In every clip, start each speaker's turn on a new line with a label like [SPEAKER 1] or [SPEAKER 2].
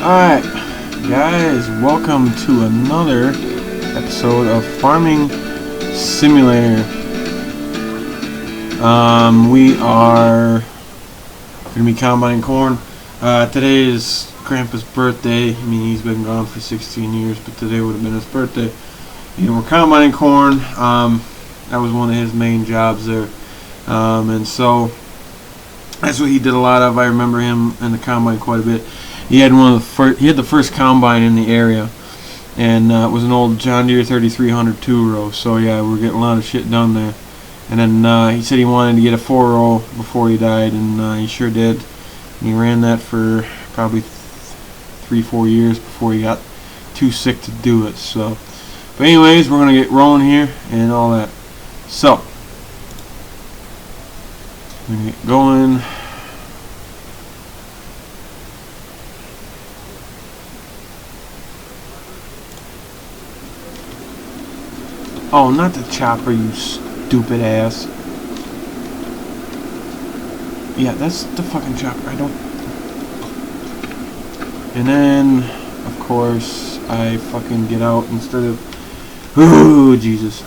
[SPEAKER 1] Alright, guys, welcome to another episode of Farming Simulator. We are going to be combining corn. Today is Grandpa's birthday. I mean, he's been gone for 16 years, but today would have been his birthday. And we're combining corn. That was one of his main jobs there. And so that's what he did a lot of. I remember him in the combine quite a bit. He had the first combine in the area, and it was an old John Deere 3300 2-row. So yeah, we're getting a lot of shit done there. And then he said he wanted to get a 4-row before he died, and he sure did. And he ran that for probably 3-4 years before he got too sick to do it. So, but anyways, we're gonna get rolling here and all that. So we're gonna get going. Oh, not the chopper, you stupid ass. Yeah, that's the fucking chopper. I don't... And then, of course, I fucking get out instead of... Ooh, Jesus.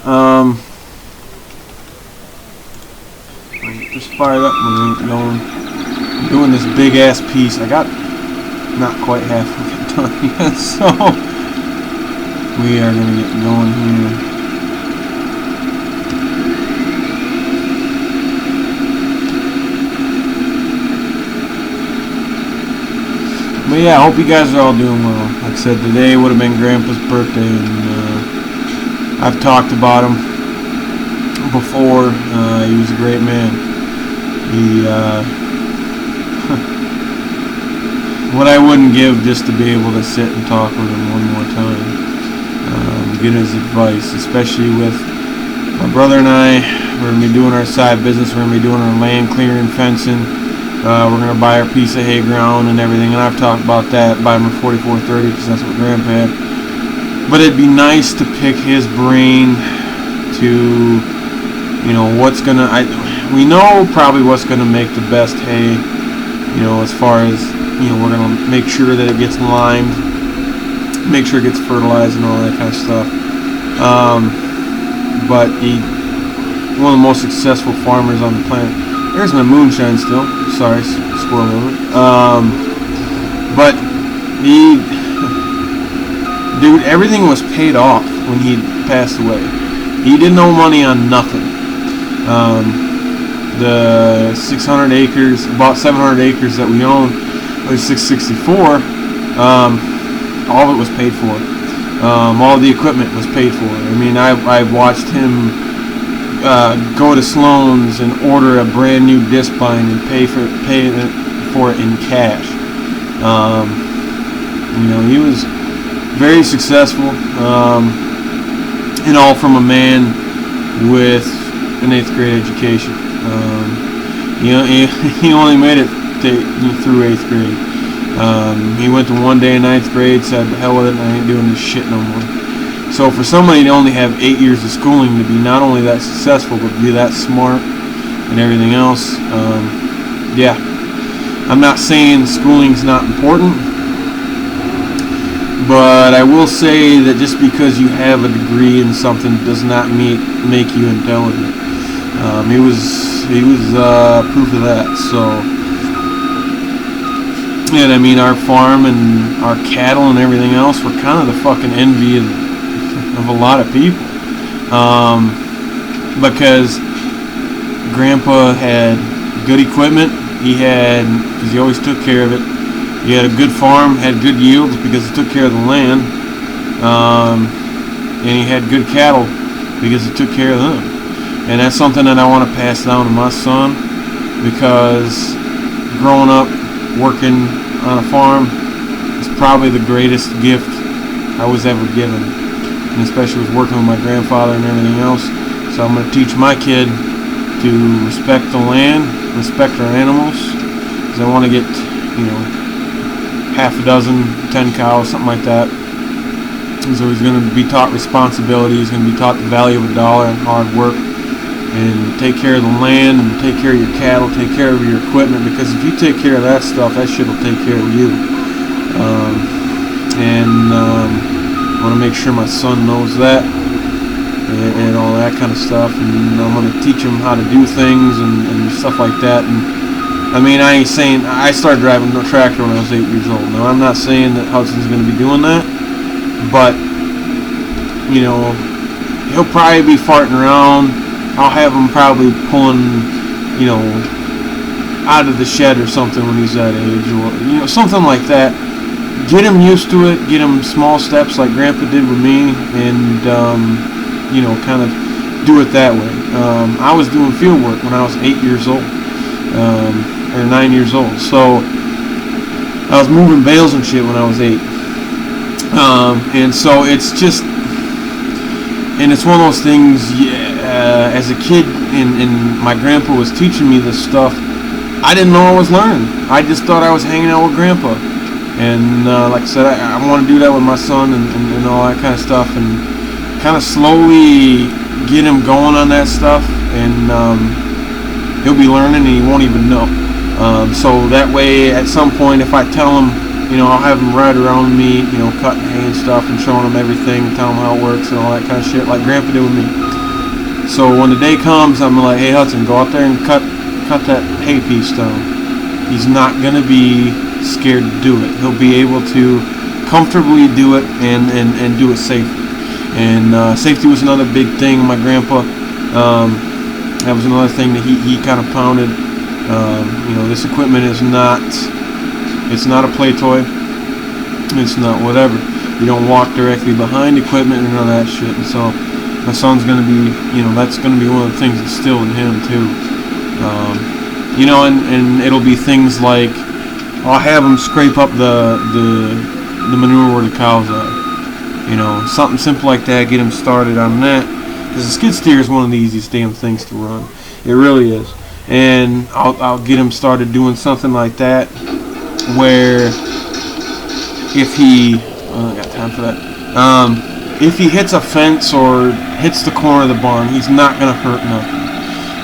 [SPEAKER 1] Just fired up and we're going. I'm doing this big ass piece. I got not quite half of it done yet, so... We are gonna get going here. But yeah, I hope you guys are all doing well. Like I said, today would have been Grandpa's birthday, and I've talked about him before. He was a great man. He, what I wouldn't give just to be able to sit and talk with him one more time, get his advice, especially with my brother and I. We're going to be doing our side business. We're going to be doing our land clearing, fencing. We're going to buy our piece of hay ground and everything, and I've talked about that, buy him a 4430 because that's what Grandpa had. But it'd be nice to pick his brain to, you know, what's going to, we know probably what's going to make the best hay, you know, as far as, you know, we're going to make sure that it gets limed, make sure it gets fertilized and all that kind of stuff. But one of the most successful farmers on the planet. There's my moonshine still. Sorry, squirrel over. But dude, everything was paid off when he passed away. He didn't owe money on nothing. The 600 acres, about 700 acres that we own, or 664, all of it was paid for. All the equipment was paid for. I mean, I watched him go to Sloan's and order a brand new Discbine and pay for it in cash. You know, he was very successful, and all from a man with an 8th grade education. You know, he only made it through 8th grade. He went to one day in 9th grade, said, "The hell with it, I ain't doing this shit no more." So for somebody to only have 8 years of schooling to be not only that successful but be that smart and everything else, yeah. I'm not saying schooling's not important, but I will say that just because you have a degree in something does not make you intelligent. He was proof of that. So, and I mean, our farm and our cattle and everything else were kind of the fucking envy of a lot of people, because Grandpa had good equipment. Because he always took care of it. He had a good farm, had good yields because he took care of the land, and he had good cattle because he took care of them. And that's something that I want to pass down to my son, because growing up working on a farm is probably the greatest gift I was ever given. And especially with working with my grandfather and everything else. So I'm going to teach my kid to respect the land, respect our animals, because I want to get, you know, half a dozen, 10 cows, something like that. And so he's going to be taught responsibility, he's going to be taught the value of a dollar and hard work, and take care of the land, and take care of your cattle, take care of your equipment, because if you take care of that stuff, that shit will take care of you. and I want to make sure my son knows that, and all that kind of stuff. And I'm going to teach him how to do things and stuff like that. And I mean, I ain't saying I started driving a tractor when I was 8 years old. Now, I'm not saying that Hudson's going to be doing that, but you know, he'll probably be farting around. I'll have him probably pulling, you know, out of the shed or something when he's that age, or you know, something like that. Get him used to it. Get him small steps like Grandpa did with me, and you know, kind of do it that way. I was doing field work when I was 8 years old, or 9 years old. So I was moving bales and shit when I was 8. And so it's just, and it's one of those things. Yeah, as a kid, and my grandpa was teaching me this stuff, I didn't know I was learning. I just thought I was hanging out with Grandpa. And like I said, I want to do that with my son and all that kind of stuff, and kind of slowly get him going on that stuff, and he'll be learning and he won't even know. So that way, at some point, if I tell him, you know, I'll have him ride around with me, you know, cutting hay and stuff and showing him everything and telling him how it works and all that kind of shit, like Grandpa did with me. So when the day comes, I'm like, hey Hudson, go out there and cut that hay piece down. He's not going to be scared to do it. He'll be able to comfortably do it and do it safely. And safety was another big thing. My grandpa, that was another thing that he kind of pounded. You know, this equipment is not, it's not a play toy. It's not whatever. You don't walk directly behind equipment and all that shit. And so my son's going to be, you know, that's going to be one of the things instilled in him too. You know, and it'll be things like, I'll have him scrape up the manure where the cows are. You know, something simple like that, get him started on that. Because the skid steer is one of the easiest damn things to run. It really is. And I'll get him started doing something like that, where if he, I got time for that. If he hits a fence or hits the corner of the barn, he's not going to hurt nothing.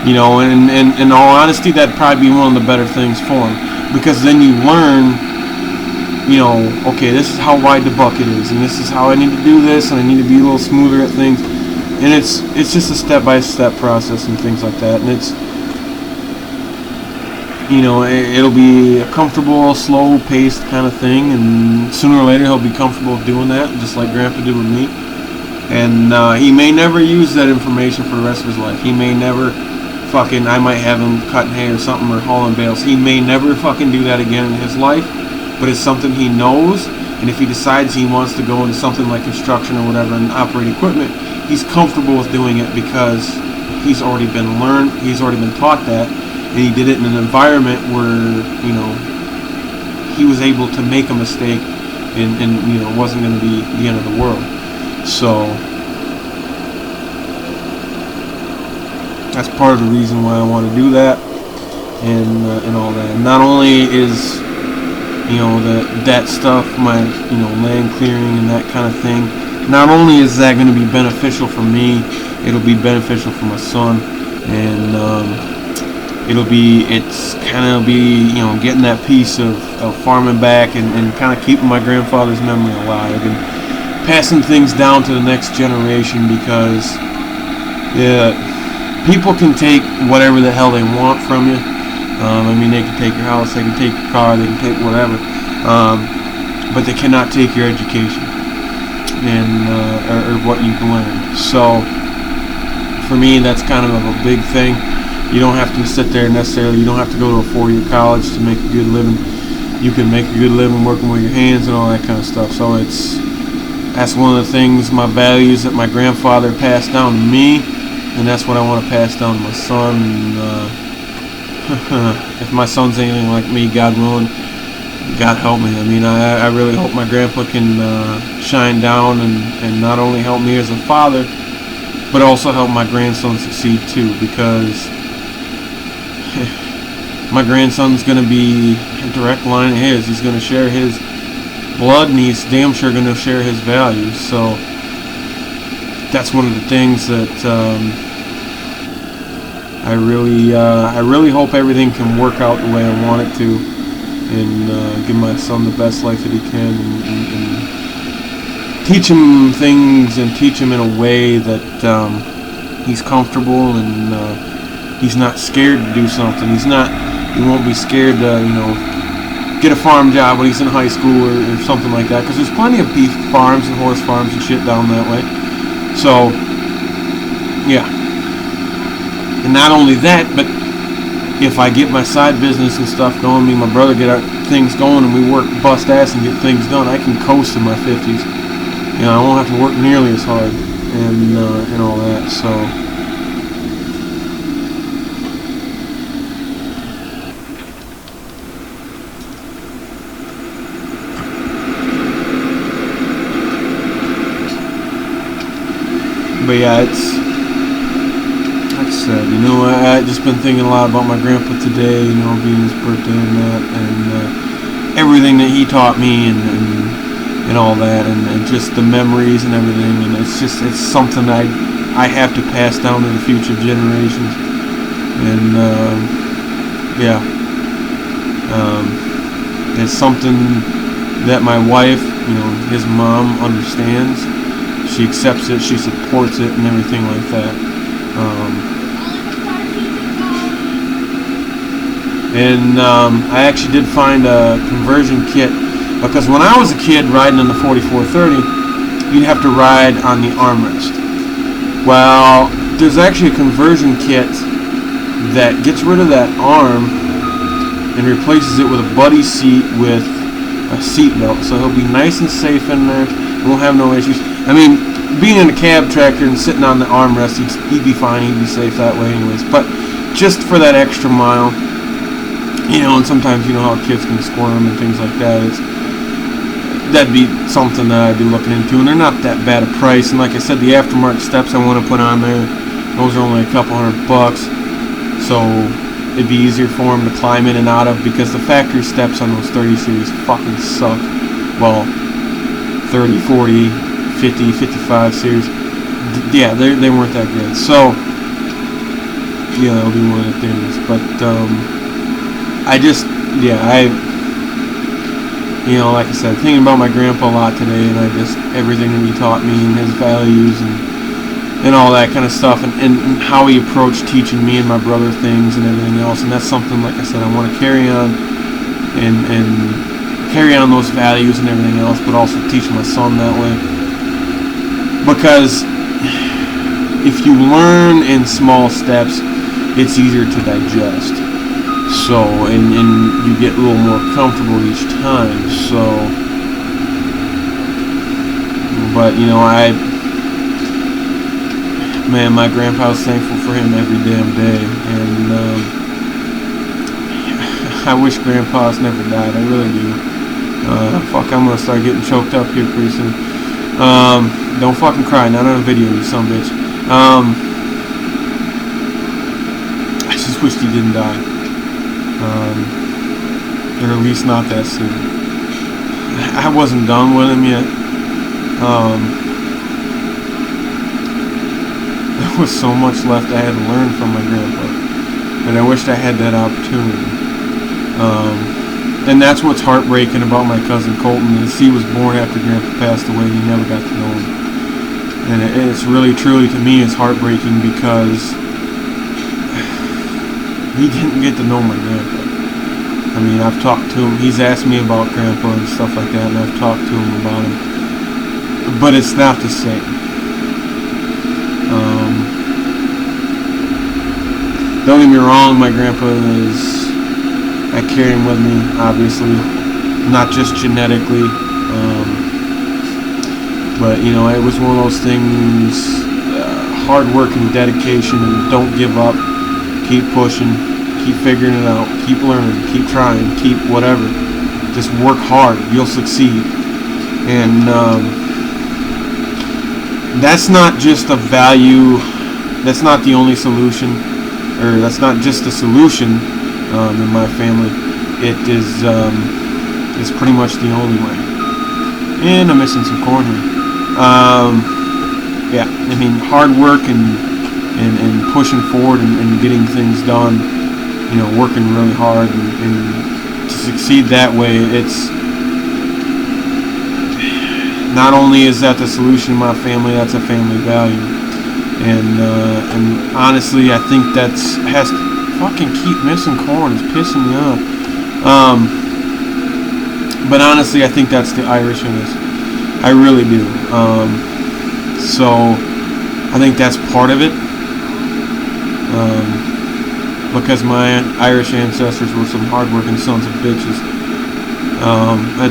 [SPEAKER 1] You know, and in all honesty, that'd probably be one of the better things for him. Because then you learn, you know, okay, this is how wide the bucket is, and this is how I need to do this, and I need to be a little smoother at things. And it's just a step-by-step process and things like that. And it's, you know, it'll be a comfortable, slow-paced kind of thing, and sooner or later he'll be comfortable doing that, just like Grandpa did with me. And he may never use that information for the rest of his life. He may never fucking, I might have him cutting hay or something or hauling bales. He may never fucking do that again in his life, but it's something he knows. And if he decides he wants to go into something like construction or whatever and operate equipment, he's comfortable with doing it because he's already been taught that, and he did it in an environment where, you know, he was able to make a mistake and you know, it wasn't going to be the end of the world. So that's part of the reason why I want to do that, and all that. And not only is, you know, that stuff, my, you know, land clearing and that kind of thing, not only is that going to be beneficial for me, it'll be beneficial for my son, and it's kind of be, you know, getting that piece of farming back and kind of keeping my grandfather's memory alive and passing things down to the next generation, because yeah, people can take whatever the hell they want from you. I mean, they can take your house, they can take your car, they can take whatever, but they cannot take your education and or what you've learned. So for me, that's kind of a big thing. You don't have to sit there necessarily. You don't have to go to a 4-year college to make a good living. You can make a good living working with your hands and all that kind of stuff. So that's one of the things, my values that my grandfather passed down to me, and that's what I want to pass down to my son. And, if my son's anything like me, God willing, God help me. I mean, I really hope my grandpa can shine down and not only help me as a father, but also help my grandson succeed too, because my grandson's going to be a direct line of his. He's going to share his blood, and he's damn sure going to share his values. So that's one of the things that I really hope everything can work out the way I want it to, and give my son the best life that he can, and teach him things and teach him in a way that he's comfortable and he's not scared to do something. He won't be scared to, get a farm job when he's in high school or something like that, because there's plenty of beef farms and horse farms and shit down that way. So, yeah. And not only that, but if I get my side business and stuff going, me and my brother get our things going and we work bust ass and get things done, I can coast in my 50s. I won't have to work nearly as hard and all that, so... But yeah, it's, like I said, I just been thinking a lot about my grandpa today, being his birthday and that, and everything that he taught me and all that, and just the memories and everything, and it's something I have to pass down to the future generations, and yeah, it's something that my wife, his mom, understands. She accepts it, she supports it, and everything like that. I actually did find a conversion kit, because when I was a kid riding in the 4430, you'd have to ride on the armrest. Well, there's actually a conversion kit that gets rid of that arm and replaces it with a buddy seat with a seat belt, so he'll be nice and safe in there. Won't have no issues. I mean, being in a cab tractor and sitting on the armrest, he'd be fine, he'd be safe that way anyways. But just for that extra mile, and sometimes how kids can squirm and things like that, that'd be something that I'd be looking into. And they're not that bad a price. And like I said, the aftermarket steps I want to put on there, those are only a couple $100. So it'd be easier for them to climb in and out of, because the factory steps on those 30 series fucking suck. Well, 30, 40, 50, 55 series, yeah, they weren't that good. So, yeah, that'll be one of the things. But, like I said, thinking about my grandpa a lot today, and everything that he taught me and his values and all that kind of stuff, and how he approached teaching me and my brother things and everything else. And that's something, like I said, I want to carry on and carry on those values and everything else, but also teach my son that way. Because if you learn in small steps, it's easier to digest. So, and you get a little more comfortable each time. So, but my grandpa was thankful for him every damn day, and I wish grandpas never died. I really do. Fuck, I'm gonna start getting choked up here pretty soon. Don't fucking cry, not on a video, you son of a bitch. I just wished he didn't die. Or at least not that soon. I wasn't done with him yet. There was so much left I had to learn from my grandpa, and I wished I had that opportunity. And that's what's heartbreaking about my cousin Colton, is he was born after Grandpa passed away and he never got to know him. And it's really, truly, to me, it's heartbreaking, because he didn't get to know my grandpa. I mean, I've talked to him, he's asked me about Grandpa and stuff like that, and I've talked to him about him. But it's not the same. Don't get me wrong, my grandpa I carry him with me, obviously, not just genetically, but it was one of those things, hard work and dedication, and don't give up, keep pushing, keep figuring it out, keep learning, keep trying, keep whatever, just work hard, you'll succeed. And that's not just a value, that's not the only solution, or that's not just a solution in my family. It is pretty much the only way. And I'm missing some corn here. Yeah, I mean, hard work and pushing forward and getting things done, working really hard, and to succeed that way, not only is that the solution in my family, that's a family value. And honestly, I think that's has to fucking keep missing corn. It's pissing me off. But honestly, I think that's the Irish in us. I really do. So I think that's part of it. Because my Irish ancestors were some hardworking sons of bitches.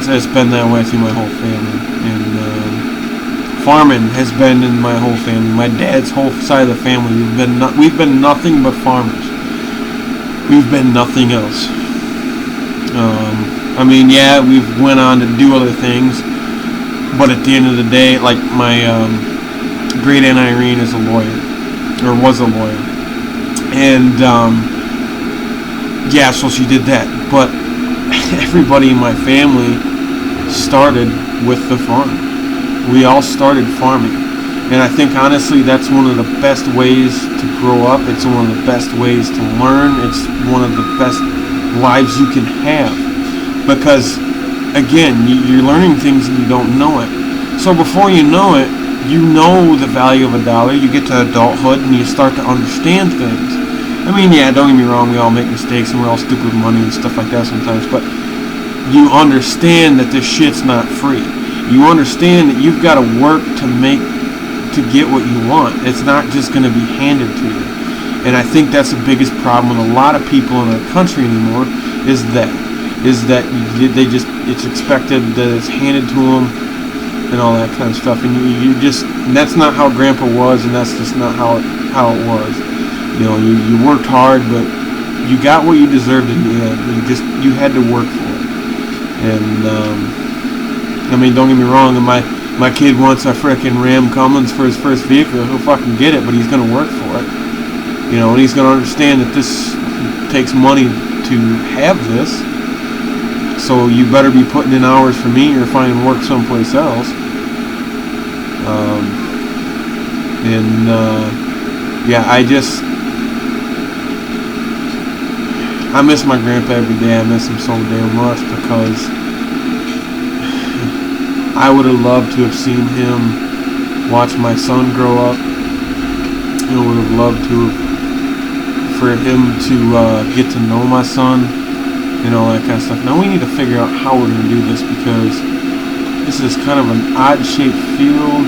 [SPEAKER 1] It's been that way through my whole family. And farming has been in my whole family. My dad's whole side of the family, we've been nothing but farmers. We've been nothing else. I mean, yeah, we've went on to do other things, but at the end of the day, like my great aunt Irene is a lawyer, or was a lawyer, and yeah, so she did that. But everybody in my family started with the farm. We all started farming. And I think, honestly, that's one of the best ways to grow up. It's one of the best ways to learn. It's one of the best lives you can have. Because, again, you're learning things and you don't know it. So before you know it, you know the value of a dollar. You get to adulthood and you start to understand things. I mean, yeah, don't get me wrong. We all make mistakes and we're all stupid with money and stuff like that sometimes. But you understand that this shit's not free. You understand that you've got to work to get what you want. It's not just going to be handed to you. And I think that's the biggest problem with a lot of people in our country anymore is that they just, it's expected that it's handed to them and all that kind of stuff. And and that's not how Grandpa was, and that's just not how it was. You know, you worked hard, but you got what you deserved in the end. You had to work for it. And I mean, don't get me wrong. My kid wants a frickin' Ram Cummins for his first vehicle. He'll fucking get it, but he's gonna work for it. You know, and he's gonna understand that this takes money to have this. So you better be putting in hours for me or finding work someplace else. Yeah, I miss my grandpa every day. I miss him so damn much because I would have loved to have seen him watch my son grow up. I would have loved for him to get to know my son and all that kind of stuff. Now we need to figure out how we're going to do this because this is kind of an odd-shaped field.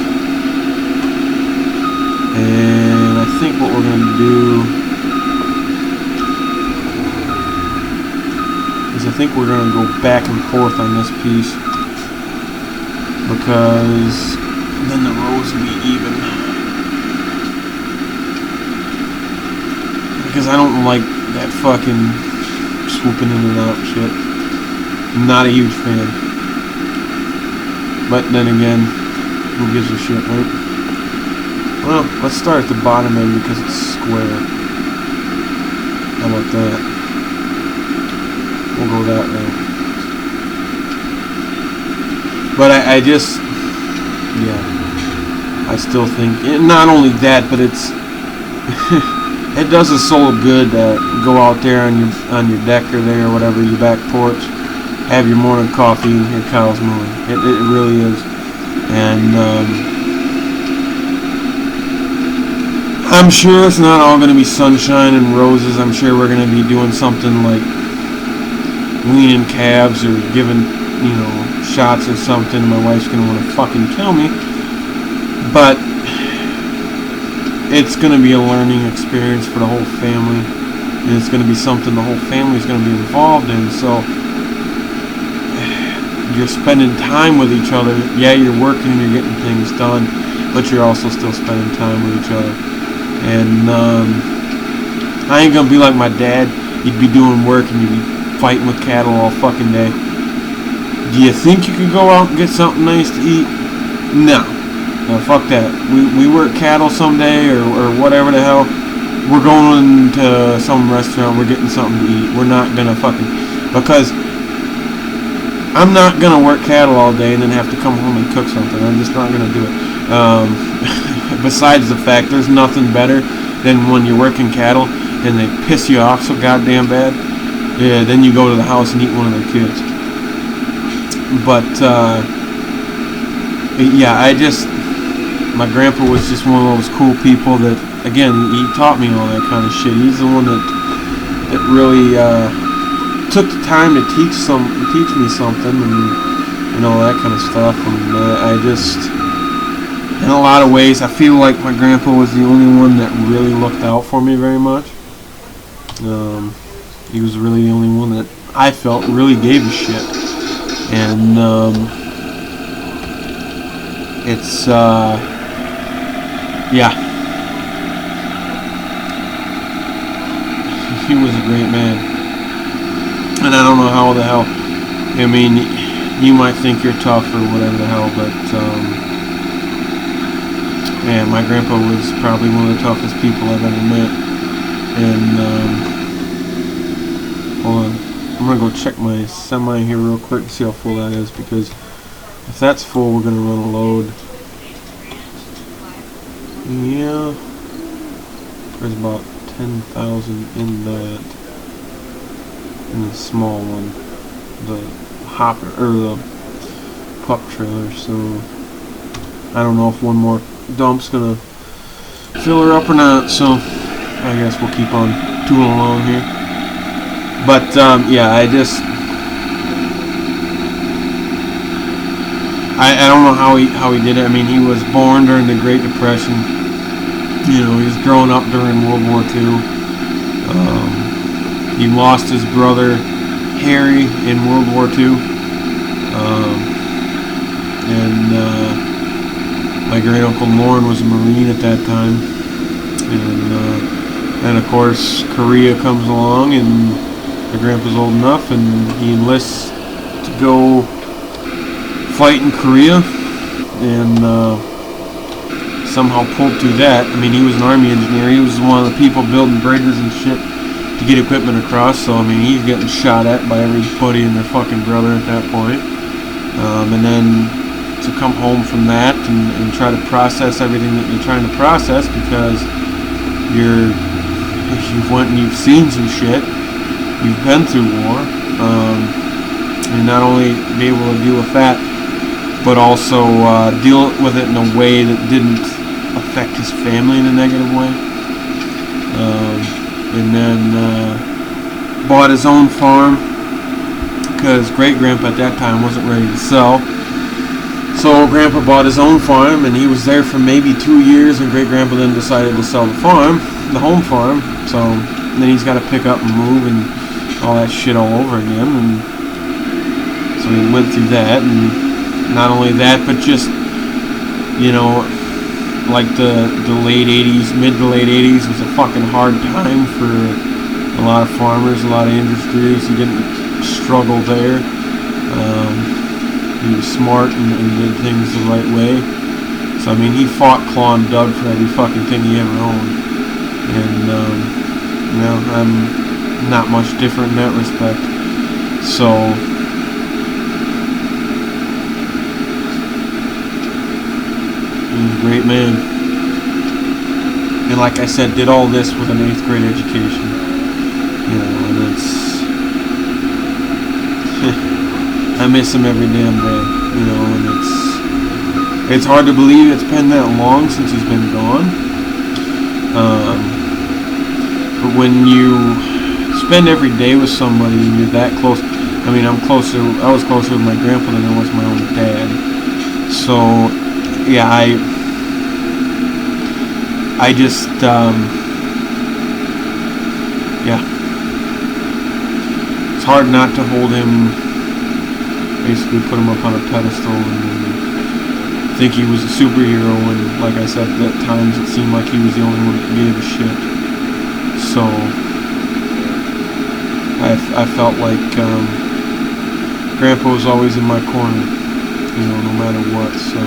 [SPEAKER 1] And I think what we're going to do is I think we're going to go back and forth on this piece because then the rows will be even. Because I don't like that fucking swooping in and out shit. I'm not a huge fan. But then again, who gives a shit, right? Well, let's start at the bottom end because it's square. How about that? We'll go that way. But I just, yeah, I still think, not only that, but it's, it does a soul good to go out there on your deck or there or whatever, your back porch, have your morning coffee and hear cows mooing. It really is. And I'm sure it's not all going to be sunshine and roses. I'm sure we're going to be doing something like weaning calves or giving, shots or something. My wife's going to want to fucking kill me. But it's going to be a learning experience for the whole family. And it's going to be something the whole family is going to be involved in. So you're spending time with each other. Yeah, you're working and you're getting things done, but you're also still spending time with each other. And I ain't going to be like my dad. You'd be doing work and you'd be fighting with cattle all fucking day. Do you think you could go out and get something nice to eat? No, fuck that. We work cattle someday or whatever the hell. We're going to some restaurant. We're getting something to eat. We're not gonna because I'm not gonna work cattle all day and then have to come home and cook something. I'm just not gonna do it. Besides the fact, there's nothing better than when you're working cattle and they piss you off so goddamn bad. Yeah, then you go to the house and eat one of their kids. But yeah, my grandpa was just one of those cool people that, again, he taught me all that kind of shit. He's the one that really took the time to teach me something, and all that kind of stuff. And I just, in a lot of ways, I feel like my grandpa was the only one that really looked out for me very much. He was really the only one that I felt really gave a shit. And it's yeah, he was a great man. And I don't know how the hell, I mean, you might think you're tough or whatever the hell, but man, my grandpa was probably one of the toughest people I've ever met. And hold on, I'm gonna go check my semi here real quick and see how full that is, because if that's full, we're gonna run a load. Yeah, there's about 10,000 in the small one, the hopper or the pup trailer. So I don't know if one more dump's gonna fill her up or not. So I guess we'll keep on tooling along here. But yeah, I don't know how he did it. I mean, he was born during the Great Depression. You know, he was growing up during World War II. He lost his brother Harry in World War II. And my great uncle Lauren was a Marine at that time. And of course, Korea comes along, and my grandpa's old enough, and he enlists to go fight in Korea, and somehow pulled through that. I mean, he was an Army engineer. He was one of the people building bridges and shit to get equipment across. So I mean, he's getting shot at by everybody and their fucking brother at that point. And then to come home from that and try to process everything that you're trying to process, because you've went and you've seen some shit. You've been through war. And not only be able to deal with that, but also deal with it in a way that didn't affect his family in a negative way. And then bought his own farm, because great-grandpa at that time wasn't ready to sell. So grandpa bought his own farm, and he was there for maybe 2 years, and great-grandpa then decided to sell the farm, the home farm. So then he's got to pick up and move and all that shit all over again. And so he went through that, and not only that, but just, you know, like the late 80s, mid to late 80s was a fucking hard time for a lot of farmers, a lot of industries. He didn't struggle there. He was smart and did things the right way. So I mean, he fought, claw, and dug for every fucking thing he ever owned. And you know, I'm not much different in that respect. So he's a great man. And like I said, did all this with an 8th grade education. You know, and I miss him every damn day. You know, and it's hard to believe it's been that long since he's been gone. But when you spend every day with somebody and you're that close, I mean, I was closer with my grandpa than I was my own dad. So yeah, I just yeah, it's hard not to hold him, basically put him up on a pedestal and think he was a superhero, and like I said, at times it seemed like he was the only one that gave a shit. So I felt like grandpa was always in my corner, you know, no matter what. So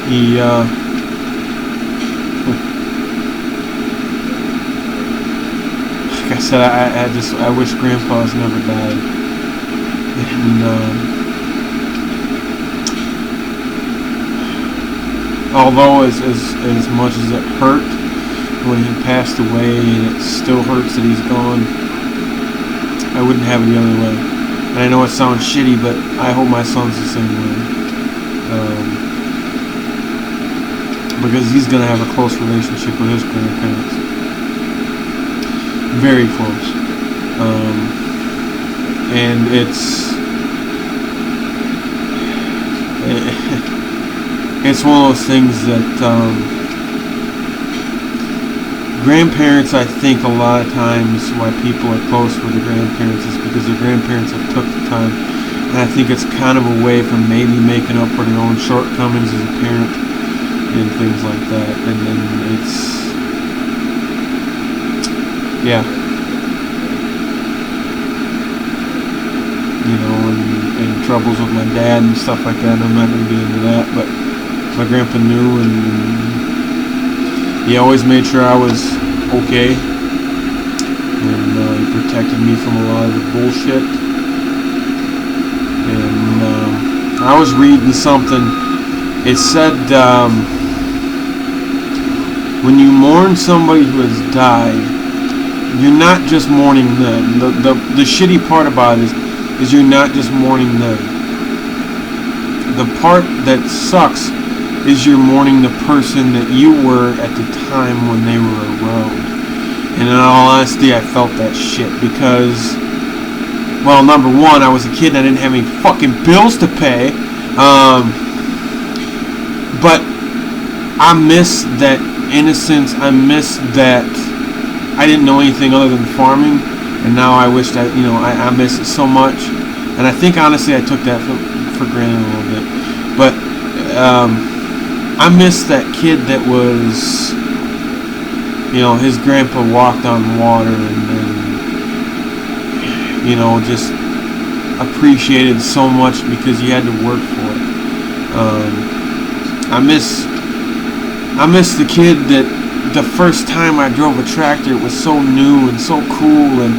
[SPEAKER 1] he like I said, I wish grandpa's never died. And although as much as it hurt when he passed away, and it still hurts that he's gone, I wouldn't have it the other way. And I know it sounds shitty, but I hope my son's the same way. because he's going to have a close relationship with his grandparents. Very close. And it's one of those things that grandparents, I think a lot of times why people are close with their grandparents is because their grandparents have took the time. And I think it's kind of a way for maybe making up for their own shortcomings as a parent and things like that. And then it's, yeah. You know, and troubles with my dad and stuff like that. I'm not going to get into that, but my grandpa knew, and he always made sure I was okay, and he protected me from a lot of the bullshit. And I was reading something. It said when you mourn somebody who has died, you're not just mourning them. The shitty part about it is you're not just mourning them. The part that sucks is you're mourning the person that you were at the time when they were around. And in all honesty, I felt that shit because, well, number one, I was a kid and I didn't have any fucking bills to pay. But I miss that innocence. I miss that I didn't know anything other than farming. And now I wish that, you know, I miss it so much. And I think, honestly, I took that for granted a little bit. But I miss that kid that was, you know, his grandpa walked on water and you know, just appreciated so much because he had to work for it. I miss the kid that the first time I drove a tractor, it was so new and so cool, and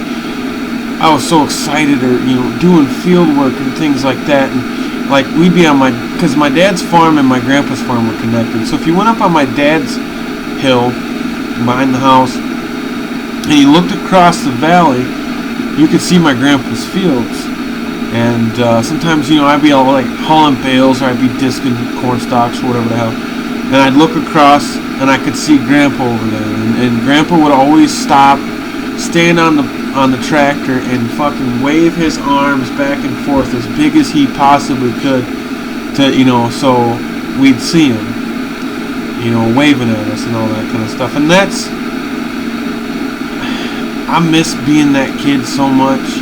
[SPEAKER 1] I was so excited, or, you know, doing field work and things like that. And like, we'd be on because my dad's farm and my grandpa's farm were connected. So if you went up on my dad's hill behind the house and you looked across the valley, you could see my grandpa's fields. And sometimes, you know, I'd be all like hauling bales, or I'd be disking corn stalks or whatever the hell. And I'd look across and I could see Grandpa over there. And Grandpa would always stop, stand on the tractor and fucking wave his arms back and forth as big as he possibly could to, you know, so we'd see him, you know, waving at us and all that kind of stuff. And that's, I miss being that kid so much,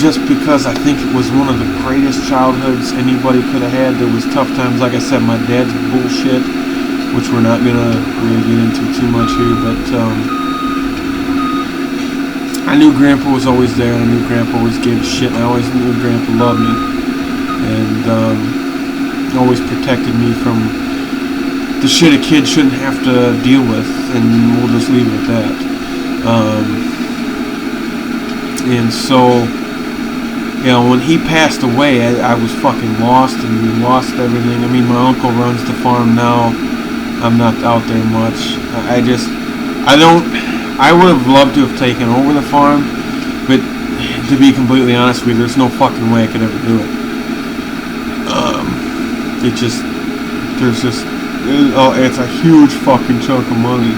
[SPEAKER 1] just because I think it was one of the greatest childhoods anybody could have had. There was tough times, like I said, my dad's bullshit, which we're not gonna really get into too much here, but I knew Grandpa was always there, and I knew Grandpa always gave a shit, and I always knew Grandpa loved me, and always protected me from the shit a kid shouldn't have to deal with, and we'll just leave it at that. And so, you know, when he passed away, I was fucking lost, and we lost everything. I mean, my uncle runs the farm now. I'm not out there much. I would have loved to have taken over the farm, but to be completely honest with you, there's no fucking way I could ever do it. It's a huge fucking chunk of money.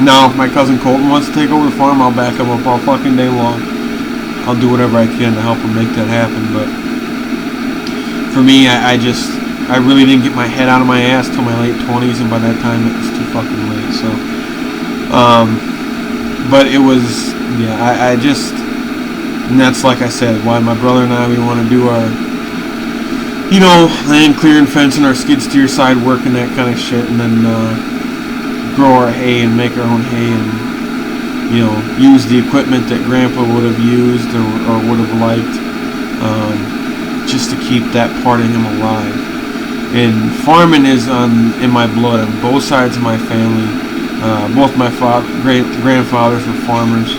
[SPEAKER 1] Now, if my cousin Colton wants to take over the farm, I'll back him up all fucking day long. I'll do whatever I can to help him make that happen, but for me, I really didn't get my head out of my ass till my late 20s, and by that time it was too fucking late, so, but it was, yeah, and that's, like I said, why my brother and I, we want to do our, you know, land clearing, fencing, our skid steer side work and that kind of shit, and then grow our hay and make our own hay, and, you know, use the equipment that Grandpa would have used or would have liked, just to keep that part of him alive. And farming is in my blood on both sides of my family. Both my grandfathers were farmers.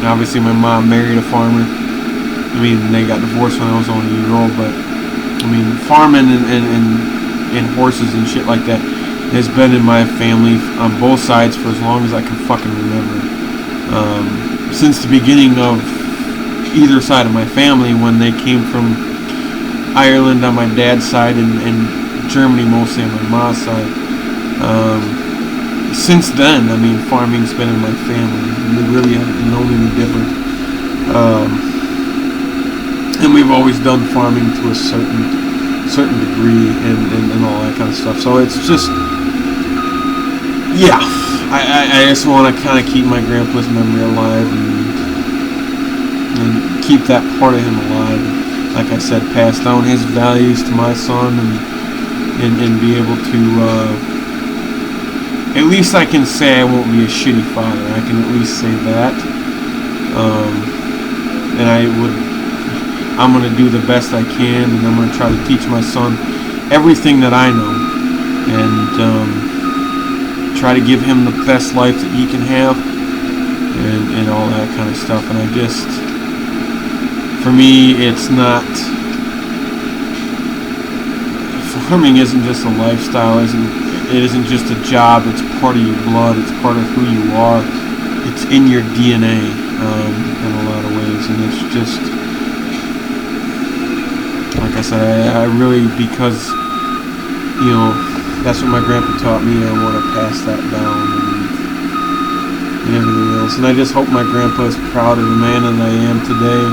[SPEAKER 1] Obviously, my mom married a farmer. I mean, they got divorced when I was only a year old, but I mean, farming and horses and shit like that has been in my family on both sides for as long as I can fucking remember. Since the beginning of either side of my family, when they came from Ireland on my dad's side and Germany mostly on my mom's side. Since then, I mean, farming's been in my family. We really haven't known any different. And we've always done farming to a certain degree and all that kind of stuff. So it's just, yeah, I just want to kind of keep my grandpa's memory alive and keep that part of him alive. And, like I said, pass down his values to my son and be able to, at least I can say I won't be a shitty father. I can at least say that. And I'm going to do the best I can, and I'm going to try to teach my son everything that I know, and try to give him the best life that he can have, and all that kind of stuff. And I just, for me, it's not, farming isn't just a lifestyle, it isn't just a job, it's part of your blood, it's part of who you are, it's in your DNA, in a lot of ways. And it's just, like I said, I really, because, you know, that's what my grandpa taught me, I want to pass that down and everything else. And I just hope my grandpa is proud of the man that I am today.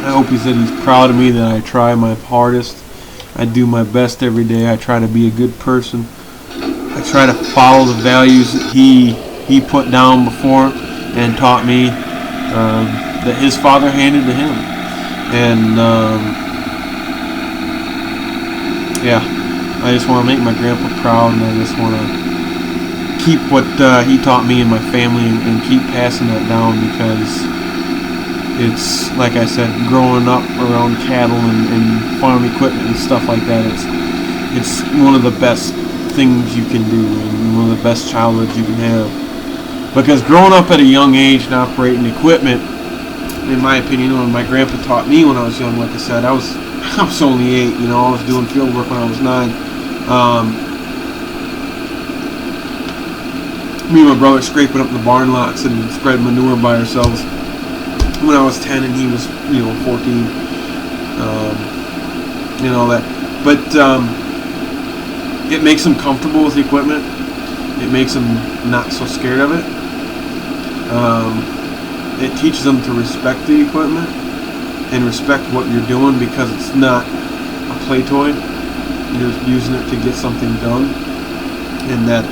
[SPEAKER 1] I hope that he's proud of me, that I try my hardest. I do my best every day. I try to be a good person. I try to follow the values that he put down before and taught me, that his father handed to him. And yeah, I just want to make my grandpa proud, and I just want to keep what he taught me and my family, and keep passing that down, because it's, like I said, growing up around cattle and farm equipment and stuff like that, it's one of the best things you can do, and one of the best childhoods you can have. Because growing up at a young age and operating equipment, in my opinion, when my grandpa taught me when I was young, like I said, I was only 8, you know, I was doing field work when I was 9. Me and my brother scraping up the barn lots and spreading manure by ourselves when I was 10 and he was, you know, 14, and all that. But it makes them comfortable with the equipment. It makes them not so scared of it. It teaches them to respect the equipment and respect what you're doing, because it's not a play toy. You're using it to get something done, and that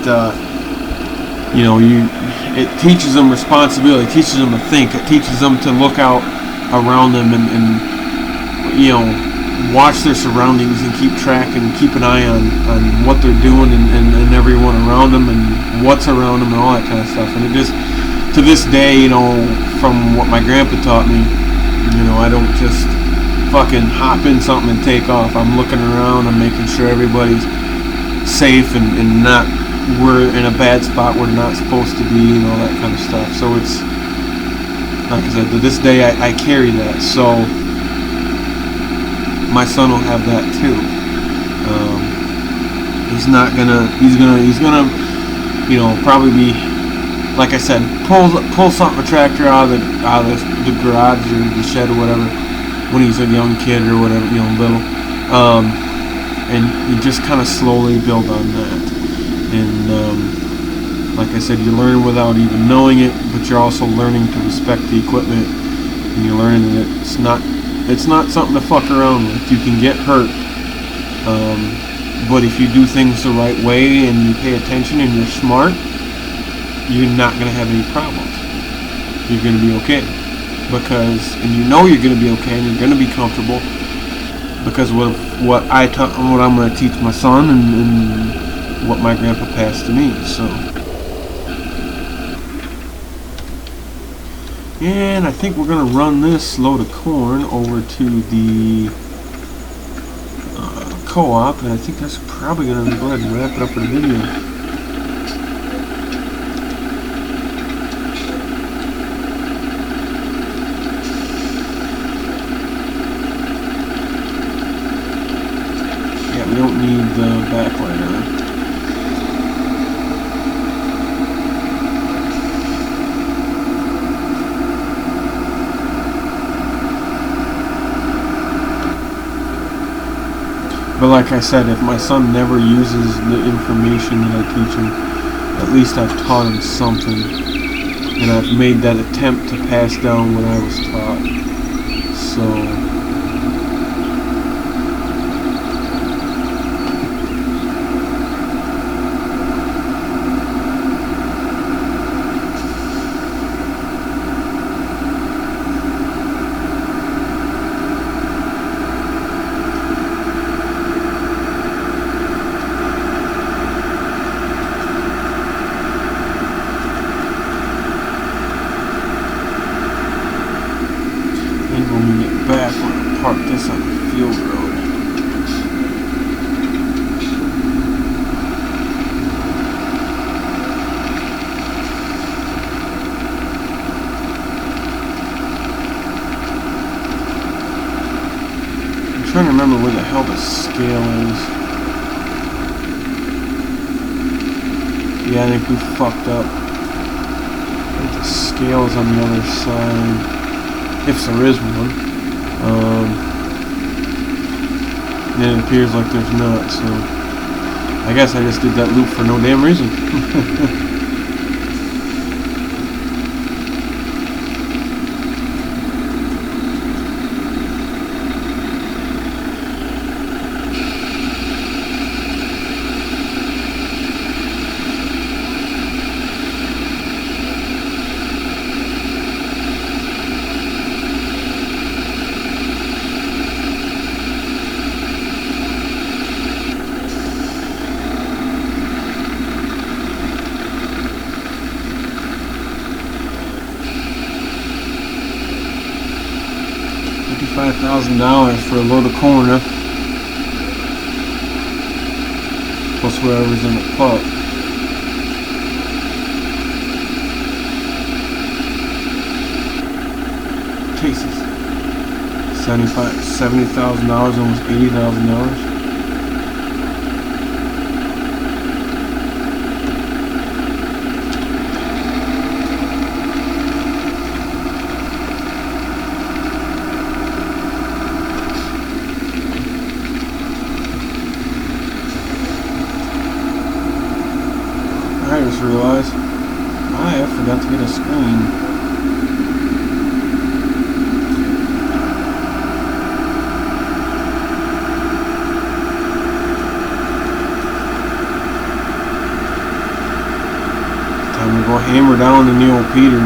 [SPEAKER 1] you know, it teaches them responsibility. It teaches them to think. It teaches them to look out around them and you know, watch their surroundings and keep track and keep an eye on what they're doing and everyone around them and what's around them and all that kind of stuff. And it just, to this day, you know, from what my grandpa taught me, you know, I don't just fucking hop in something and take off. I'm looking around. I'm making sure everybody's safe and not, we're in a bad spot we're not supposed to be, and all that kind of stuff. So it's, like I said, to this day I carry that. So my son will have that too. He's gonna, you know, probably be, like I said, pull something, a tractor out of the garage or the shed or whatever when he's a young kid or whatever, you know, little, and you just kind of slowly build on that. And like I said, you learn without even knowing it, but you're also learning to respect the equipment, and you're learning that it's not something to fuck around with. You can get hurt, but if you do things the right way and you pay attention and you're smart, you're not going to have any problems. You're going to be okay, and you know you're going to be okay, and you're going to be comfortable because of what I'm going to teach my son and what my grandpa passed to me. So, and I think we're going to run this load of corn over to the co-op, and I think that's probably going to go ahead and wrap it up for the video. Yeah, we don't need the backlight on. But like I said, if my son never uses the information that I teach him, at least I've taught him something. And I've made that attempt to pass down what I was taught. So... when we get back, we're going to park this on the field road. I'm trying to remember where the hell the scale is. Yeah, I think we fucked up. I think the scale's on the other side. If there is one. And it appears like there's not, so I guess I just did that loop for no damn reason. $5,000 for a load of corn, huh? Plus whatever's in the pup. Cases. $70,000, almost $80,000. I just realized I forgot to get a screen. Time to go hammer down the old Peter.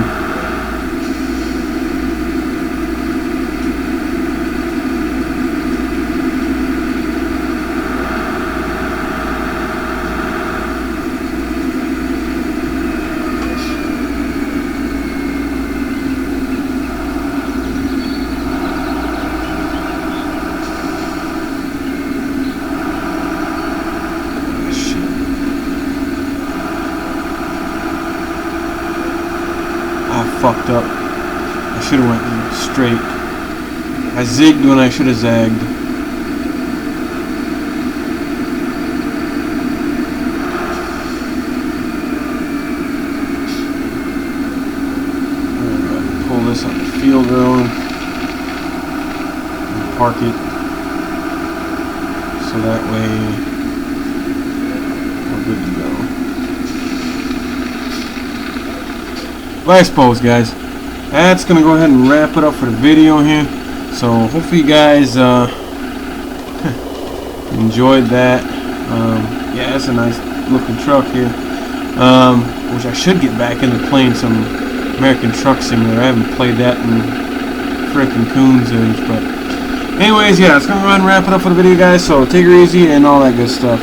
[SPEAKER 1] Fucked up. I should have went straight. I zigged when I should have zagged. Pull this on the field road and park it so that way we're good to go. Well, I suppose, guys, that's going to go ahead and wrap it up for the video here. So, hopefully you guys enjoyed that. Yeah, it's a nice looking truck here. Which I should get back into playing some American Truck Simulator. I haven't played that in frickin' Coon's age. But anyways, yeah, it's going to go ahead and wrap it up for the video, guys. So, take it easy and all that good stuff.